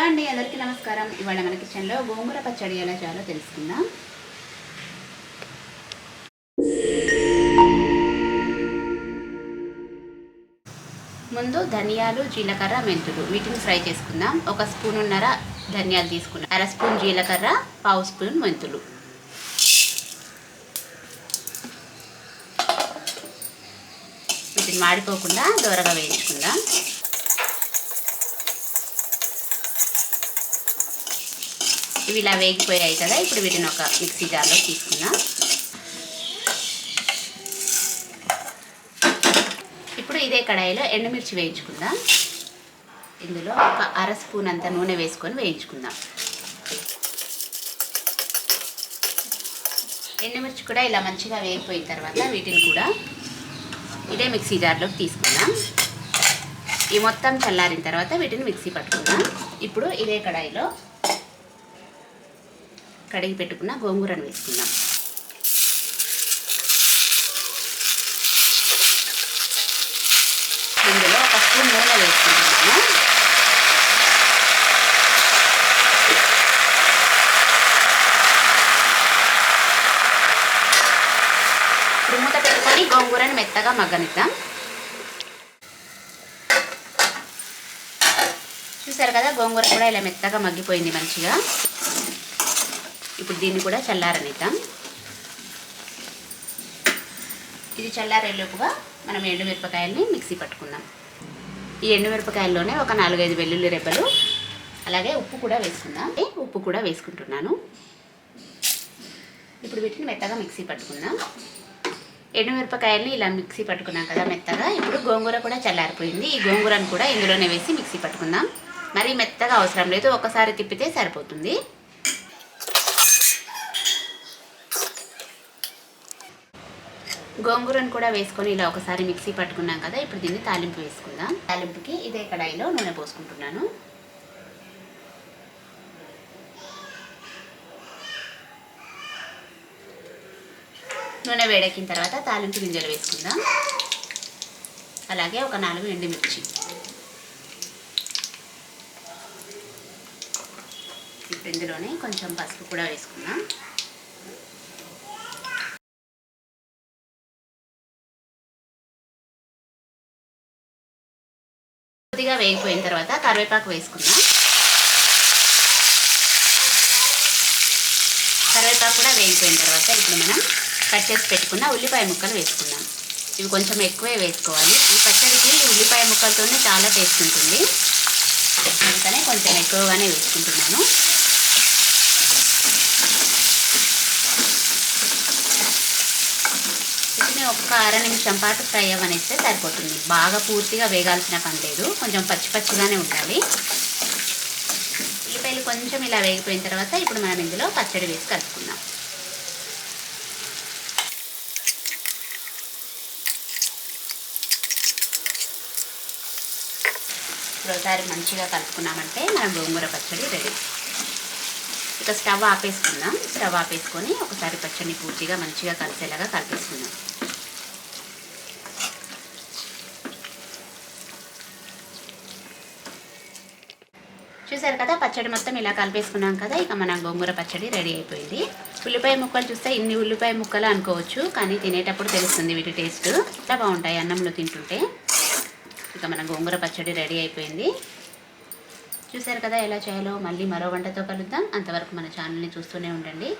అండి, అందరికీ నమస్కారం. ఇవాళ మన కిచెన్లో గోంగూర పచ్చడి ఎలా చేయాలో తెలుసుకుందాం. ముందు ధనియాలు, జీలకర్ర, మెంతులు వీటిని ఫ్రై చేసుకుందాం. 1 స్పూనున్నర ధనియాలు తీసుకున్నాం, 1/2 స్పూన్ జీలకర్ర, 1/2 స్పూన్ మెంతులు. వీటిని మాడిపోకుండా దూరగా వేయించుకుందాం. ఇవి ఇలా వేగిపోయాయి కదా, ఇప్పుడు వీటిని ఒక మిక్సీ జార్లో తీసుకుందాం. ఇప్పుడు ఇదే కడాయిలో ఎండుమిర్చి వేయించుకుందాం. ఇందులో ఒక 1/2 స్పూన్ అంత నూనె వేసుకొని వేయించుకుందాం. ఎండుమిర్చి కూడా ఇలా మంచిగా వేగిపోయిన తర్వాత వీటిని కూడా ఇదే మిక్సీ జార్లోకి తీసుకుందాం. ఈ మొత్తం చల్లారిన తర్వాత వీటిని మిక్సీ పట్టుకుందాం. ఇప్పుడు ఇదే కడాయిలో కడిగి పెట్టుకున్న గోంగూరను వేసుకుందాం. ఇందులో 1 స్పూన్ నూనె వేసుకుంటున్నాను. ఇప్పుడు మూత పెట్టుకొని గోంగూరను మెత్తగా మగ్గనిద్దాం. చూసారు కదా, గోంగూర కూడా ఇలా మెత్తగా మగ్గిపోయింది మంచిగా. ఇప్పుడు దీన్ని కూడా చల్లారనిద్దాం. ఇది చల్లారేలోపుగా మనం ఎండుమిరపకాయల్ని మిక్సీ పట్టుకుందాం. ఈ ఎండుమిరపకాయల్లోనే ఒక 4-5 వెల్లుల్లి రెబ్బలు, అలాగే ఉప్పు కూడా వేసుకుందాం. ఉప్పు కూడా వేసుకుంటున్నాను. ఇప్పుడు వీటిని మెత్తగా మిక్సీ పట్టుకుందాం. ఎండుమిరపకాయల్ని ఇలా మిక్సీ పట్టుకున్నాం కదా మెత్తగా. ఇప్పుడు గోంగూర కూడా చల్లారిపోయింది. ఈ గోంగూరను కూడా ఇందులోనే వేసి మిక్సీ పట్టుకుందాం. మరీ మెత్తగా అవసరం లేదు, ఒకసారి తిప్పితే సరిపోతుంది. గోంగూరను కూడా వేసుకొని ఇలా ఒకసారి మిక్సీ పట్టుకున్నాం కదా, ఇప్పుడు దీన్ని తాలింపు వేసుకుందాం. తాలింపుకి ఇదే కడాయిలో నూనె పోసుకుంటున్నాను. నూనె వేడెక్కిన తర్వాత తాలింపు గింజలు వేసుకుందాం. అలాగే ఒక 4 ఎండుమిర్చి. ఇప్పుడు ఇందులోనే కొంచెం పసుపు కూడా వేసుకుందాం. కొద్దిగా వేగిపోయిన తర్వాత కరివేపాకు వేసుకుందాం. కరివేపాకు కూడా వేగిపోయిన తర్వాత ఇప్పుడు మనం కట్ చేసి పెట్టుకున్న ఉల్లిపాయ ముక్కలు వేసుకుందాం. ఇవి కొంచెం ఎక్కువే వేసుకోవాలి. ఈ పచ్చడికి ఈ ఉల్లిపాయ ముక్కలతోనే చాలా టేస్ట్ ఉంటుంది, అందుకనే కొంచెం ఎక్కువగానే వేసుకుంటున్నాను. వీటిని ఒక 1/2 నిమిషం పాటు ఫ్రై అవ్వనిస్తే సరిపోతుంది. బాగా పూర్తిగా వేగాల్సిన పని లేదు, కొంచెం పచ్చి పచ్చిగానే ఉండాలి. ఉల్లిపాయలు కొంచెం ఇలా వేగిపోయిన తర్వాత ఇప్పుడు మనం ఇందులో పచ్చడి వేసి కలుపుకుందాం. ఇప్పుడు ఒకసారి మంచిగా కలుపుకున్నామంటే మనం గోంగూర పచ్చడి రెడీ. ఇక స్టవ్ ఆపేసుకుందాం. స్టవ్ ఆపేసుకొని ఒకసారి పచ్చడిని పూర్తిగా మంచిగా కలిసేలాగా కలిపేసుకుందాం. చూసారు కదా, పచ్చడి మొత్తం ఇలా కలిపేసుకున్నాం కదా. ఇక మన గోంగూర పచ్చడి రెడీ అయిపోయింది. ఉల్లిపాయ ముక్కలు చూస్తే ఇన్ని ఉల్లిపాయ ముక్కలు అనుకోవచ్చు, కానీ తినేటప్పుడు తెలుస్తుంది వీటి టేస్ట్. చాలా బాగుంటాయి అన్నంలో తింటుంటే. ఇక మన గోంగూర పచ్చడి రెడీ అయిపోయింది. చూసారు కదా ఎలా చేయాలో. మళ్ళీ మరో వంటతో కలుద్దాం. అంతవరకు మన ఛానల్ని చూస్తూనే ఉండండి.